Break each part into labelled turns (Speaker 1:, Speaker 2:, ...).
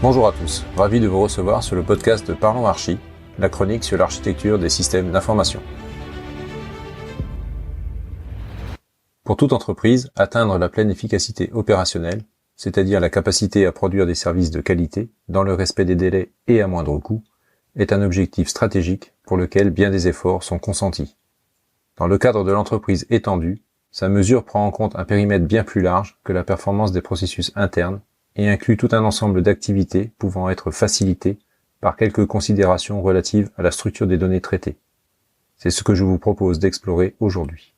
Speaker 1: Bonjour à tous, ravi de vous recevoir sur le podcast de Parlons Archi, la chronique sur l'architecture des systèmes d'information. Pour toute entreprise, atteindre la pleine efficacité opérationnelle, c'est-à-dire la capacité à produire des services de qualité, dans le respect des délais et à moindre coût, est un objectif stratégique pour lequel bien des efforts sont consentis. Dans le cadre de l'entreprise étendue, sa mesure prend en compte un périmètre bien plus large que la performance des processus internes et inclut tout un ensemble d'activités pouvant être facilitées par quelques considérations relatives à la structure des données traitées. C'est ce que je vous propose d'explorer aujourd'hui.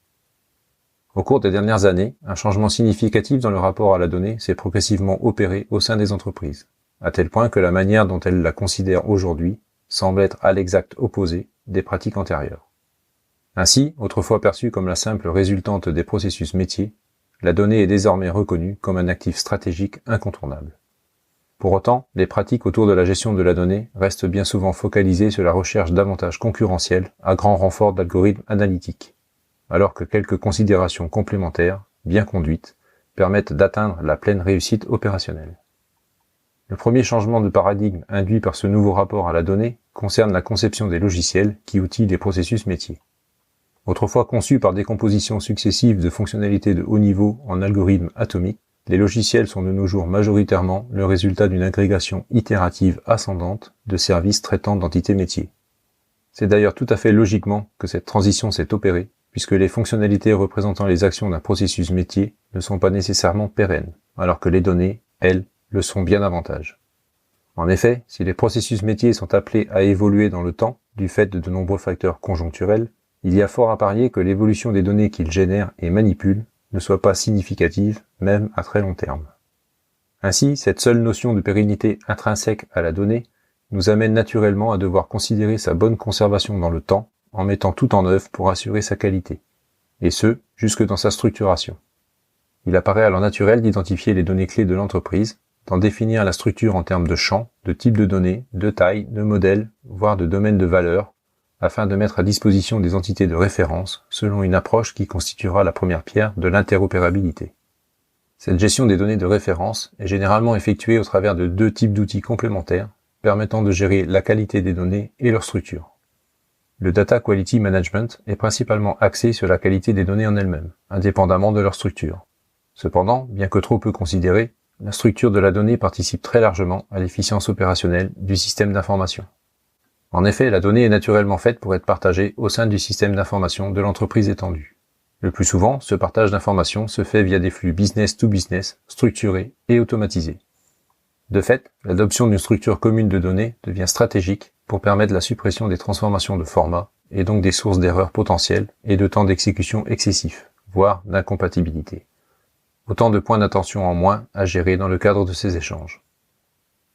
Speaker 1: Au cours des dernières années, un changement significatif dans le rapport à la donnée s'est progressivement opéré au sein des entreprises, à tel point que la manière dont elles la considèrent aujourd'hui semble être à l'exact opposé des pratiques antérieures. Ainsi, autrefois perçue comme la simple résultante des processus métiers, la donnée est désormais reconnue comme un actif stratégique incontournable. Pour autant, les pratiques autour de la gestion de la donnée restent bien souvent focalisées sur la recherche d'avantages concurrentiels à grand renfort d'algorithmes analytiques, alors que quelques considérations complémentaires, bien conduites, permettent d'atteindre la pleine réussite opérationnelle. Le premier changement de paradigme induit par ce nouveau rapport à la donnée concerne la conception des logiciels qui outillent les processus métiers. Autrefois conçus par décomposition successive de fonctionnalités de haut niveau en algorithmes atomiques, les logiciels sont de nos jours majoritairement le résultat d'une agrégation itérative ascendante de services traitant d'entités métiers. C'est d'ailleurs tout à fait logiquement que cette transition s'est opérée, puisque les fonctionnalités représentant les actions d'un processus métier ne sont pas nécessairement pérennes, alors que les données, elles, le sont bien davantage. En effet, si les processus métiers sont appelés à évoluer dans le temps, du fait de nombreux facteurs conjoncturels, il y a fort à parier que l'évolution des données qu'ils génèrent et manipulent ne soit pas significative, même à très long terme. Ainsi, cette seule notion de pérennité intrinsèque à la donnée nous amène naturellement à devoir considérer sa bonne conservation dans le temps, en mettant tout en œuvre pour assurer sa qualité, et ce, jusque dans sa structuration. Il apparaît alors naturel d'identifier les données clés de l'entreprise, d'en définir la structure en termes de champs, de types de données, de taille, de modèles, voire de domaines de valeur, afin de mettre à disposition des entités de référence selon une approche qui constituera la première pierre de l'interopérabilité. Cette gestion des données de référence est généralement effectuée au travers de deux types d'outils complémentaires permettant de gérer la qualité des données et leur structure. Le Data Quality Management est principalement axé sur la qualité des données en elles-mêmes, indépendamment de leur structure. Cependant, bien que trop peu considérée, la structure de la donnée participe très largement à l'efficience opérationnelle du système d'information. En effet, la donnée est naturellement faite pour être partagée au sein du système d'information de l'entreprise étendue. Le plus souvent, ce partage d'informations se fait via des flux business to business, structurés et automatisés. De fait, l'adoption d'une structure commune de données devient stratégique pour permettre la suppression des transformations de format et donc des sources d'erreurs potentielles et de temps d'exécution excessifs, voire d'incompatibilité. Autant de points d'attention en moins à gérer dans le cadre de ces échanges.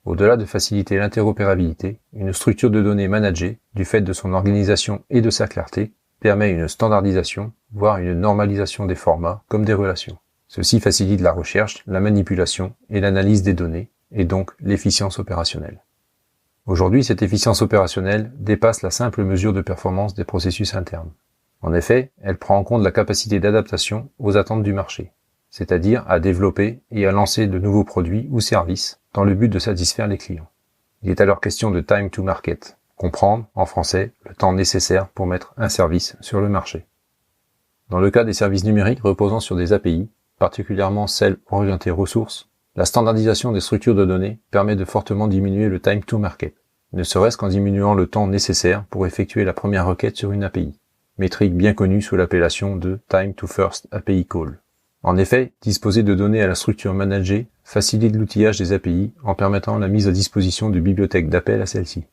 Speaker 1: Au-delà de faciliter l'interopérabilité, une structure de données managée, du fait de son organisation et de sa clarté, permet une standardisation, voire une normalisation des formats comme des relations. Ceci facilite la recherche, la manipulation et l'analyse des données, et donc l'efficience opérationnelle. Aujourd'hui, cette efficience opérationnelle dépasse la simple mesure de performance des processus internes. En effet, elle prend en compte la capacité d'adaptation aux attentes du marché, c'est-à-dire à développer et à lancer de nouveaux produits ou services dans le but de satisfaire les clients. Il est alors question de time to market, comprendre, en français, le temps nécessaire pour mettre un service sur le marché. Dans le cas des services numériques reposant sur des API, particulièrement celles orientées ressources, la standardisation des structures de données permet de fortement diminuer le time to market, ne serait-ce qu'en diminuant le temps nécessaire pour effectuer la première requête sur une API, métrique bien connue sous l'appellation de time to first API call. En effet, disposer de données à la structure managée facilite l'outillage des API en permettant la mise à disposition de bibliothèques d'appel à celle-ci.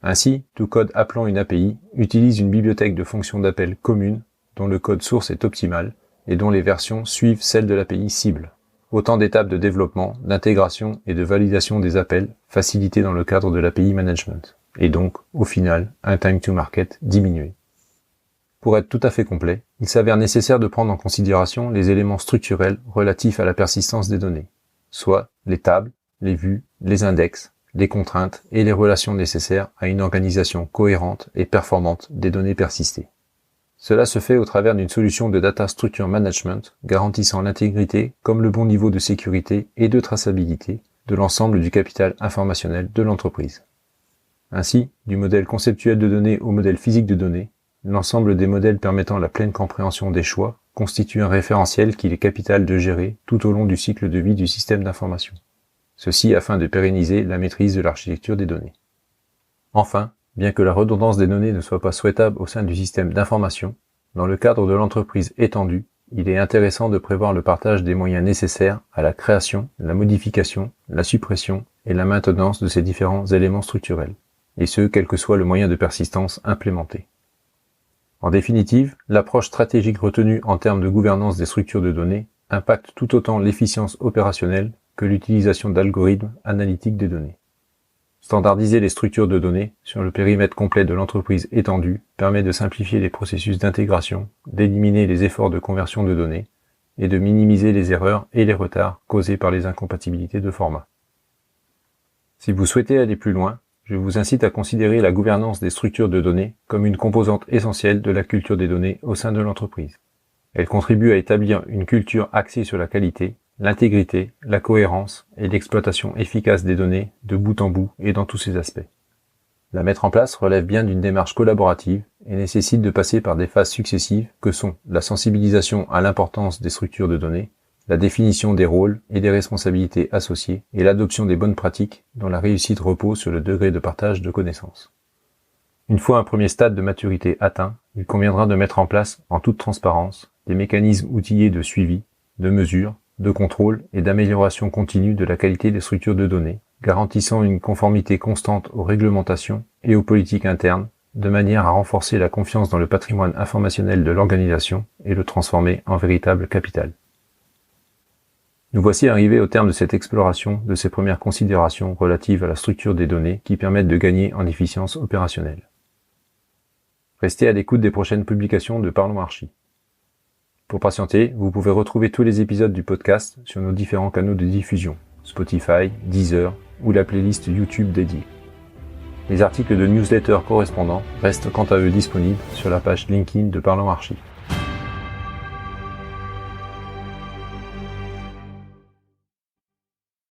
Speaker 1: Ainsi, tout code appelant une API utilise une bibliothèque de fonctions d'appel commune dont le code source est optimal et dont les versions suivent celles de l'API cible. Autant d'étapes de développement, d'intégration et de validation des appels facilités dans le cadre de l'API management, et donc, au final, un time to market diminué. Pour être tout à fait complet, il s'avère nécessaire de prendre en considération les éléments structurels relatifs à la persistance des données, soit les tables, les vues, les index, les contraintes et les relations nécessaires à une organisation cohérente et performante des données persistées. Cela se fait au travers d'une solution de data structure management garantissant l'intégrité comme le bon niveau de sécurité et de traçabilité de l'ensemble du capital informationnel de l'entreprise. Ainsi, du modèle conceptuel de données au modèle physique de données, l'ensemble des modèles permettant la pleine compréhension des choix constitue un référentiel qu'il est capital de gérer tout au long du cycle de vie du système d'information. Ceci afin de pérenniser la maîtrise de l'architecture des données. Enfin, bien que la redondance des données ne soit pas souhaitable au sein du système d'information, dans le cadre de l'entreprise étendue, il est intéressant de prévoir le partage des moyens nécessaires à la création, la modification, la suppression et la maintenance de ces différents éléments structurels, et ce, quel que soit le moyen de persistance implémenté. En définitive, l'approche stratégique retenue en termes de gouvernance des structures de données impacte tout autant l'efficience opérationnelle que l'utilisation d'algorithmes analytiques des données. Standardiser les structures de données sur le périmètre complet de l'entreprise étendue permet de simplifier les processus d'intégration, d'éliminer les efforts de conversion de données et de minimiser les erreurs et les retards causés par les incompatibilités de format. Si vous souhaitez aller plus loin, je vous incite à considérer la gouvernance des structures de données comme une composante essentielle de la culture des données au sein de l'entreprise. Elle contribue à établir une culture axée sur la qualité, l'intégrité, la cohérence et l'exploitation efficace des données de bout en bout et dans tous ses aspects. La mettre en place relève bien d'une démarche collaborative et nécessite de passer par des phases successives que sont la sensibilisation à l'importance des structures de données, la définition des rôles et des responsabilités associées et l'adoption des bonnes pratiques dont la réussite repose sur le degré de partage de connaissances. Une fois un premier stade de maturité atteint, il conviendra de mettre en place, en toute transparence, des mécanismes outillés de suivi, de mesure, de contrôle et d'amélioration continue de la qualité des structures de données, garantissant une conformité constante aux réglementations et aux politiques internes, de manière à renforcer la confiance dans le patrimoine informationnel de l'organisation et le transformer en véritable capital. Nous voici arrivés au terme de cette exploration de ces premières considérations relatives à la structure des données qui permettent de gagner en efficience opérationnelle. Restez à l'écoute des prochaines publications de Parlons Archi. Pour patienter, vous pouvez retrouver tous les épisodes du podcast sur nos différents canaux de diffusion, Spotify, Deezer ou la playlist YouTube dédiée. Les articles de newsletter correspondants restent quant à eux disponibles sur la page LinkedIn de Parlons Archi.